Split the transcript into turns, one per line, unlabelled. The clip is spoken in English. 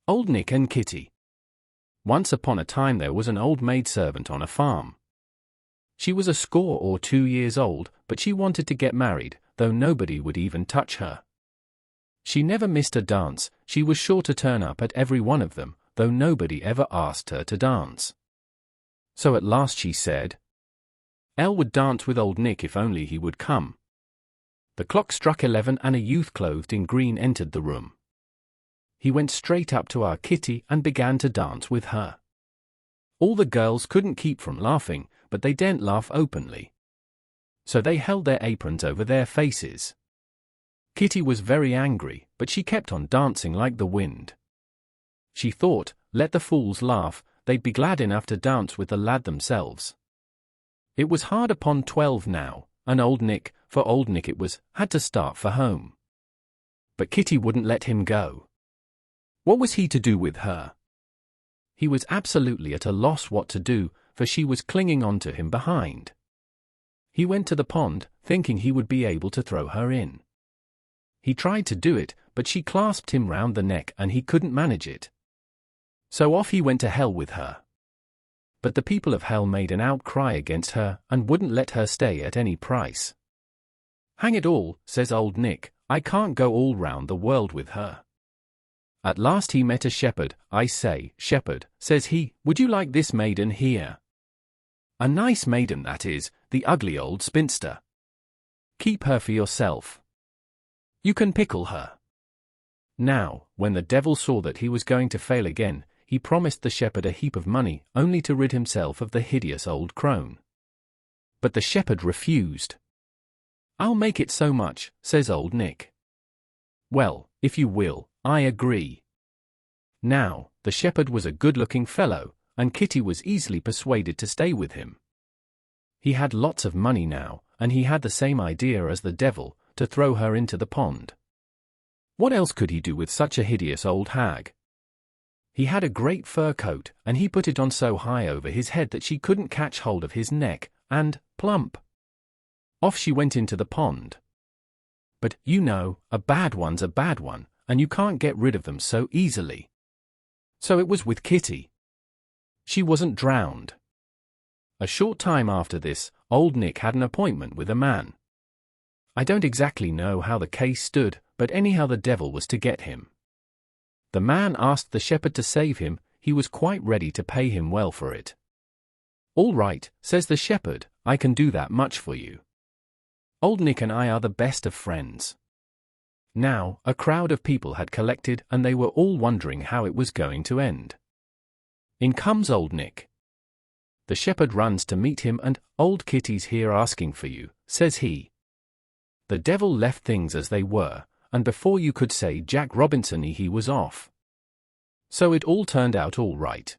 Old Nick and Kitty. Once upon a time there was an old maidservant on a farm. She was a score or 2 years old, but she wanted to get married, though nobody would even touch her. She never missed a dance, she was sure to turn up at every one of them, though nobody ever asked her to dance. So at last she said, Elle would dance with old Nick if only he would come. The clock struck 11 and a youth clothed in green entered the room. He went straight up to our Kitty and began to dance with her. All the girls couldn't keep from laughing, but they daren't laugh openly. So they held their aprons over their faces. Kitty was very angry, but she kept on dancing like the wind. She thought, let the fools laugh, they'd be glad enough to dance with the lad themselves. It was hard upon 12 now, and old Nick, for old Nick it was, had to start for home. But Kitty wouldn't let him go. What was he to do with her? He was absolutely at a loss what to do, for she was clinging on to him behind. He went to the pond, thinking he would be able to throw her in. He tried to do it, but she clasped him round the neck and he couldn't manage it. So off he went to hell with her. But the people of hell made an outcry against her and wouldn't let her stay at any price. Hang it all, says old Nick, I can't go all round the world with her. At last he met a shepherd. I say, shepherd, says he, would you like this maiden here? A nice maiden that is, the ugly old spinster. Keep her for yourself. You can pickle her. Now, when the devil saw that he was going to fail again, he promised the shepherd a heap of money, only to rid himself of the hideous old crone. But the shepherd refused. I'll make it so much, says old Nick. Well, if you will, I agree. Now, the shepherd was a good-looking fellow, and Kitty was easily persuaded to stay with him. He had lots of money now, and he had the same idea as the devil, to throw her into the pond. What else could he do with such a hideous old hag? He had a great fur coat, and he put it on so high over his head that she couldn't catch hold of his neck, and, plump! Off she went into the pond. But, you know, a bad one's a bad one, and you can't get rid of them so easily. So it was with Kitty. She wasn't drowned. A short time after this, old Nick had an appointment with a man. I don't exactly know how the case stood, but anyhow the devil was to get him. The man asked the shepherd to save him, he was quite ready to pay him well for it. All right, says the shepherd, I can do that much for you. Old Nick and I are the best of friends. Now, a crowd of people had collected and they were all wondering how it was going to end. In comes old Nick. The shepherd runs to meet him and, old Kitty's here asking for you, says he. The devil left things as they were, and before you could say Jack Robinson he was off. So it all turned out all right.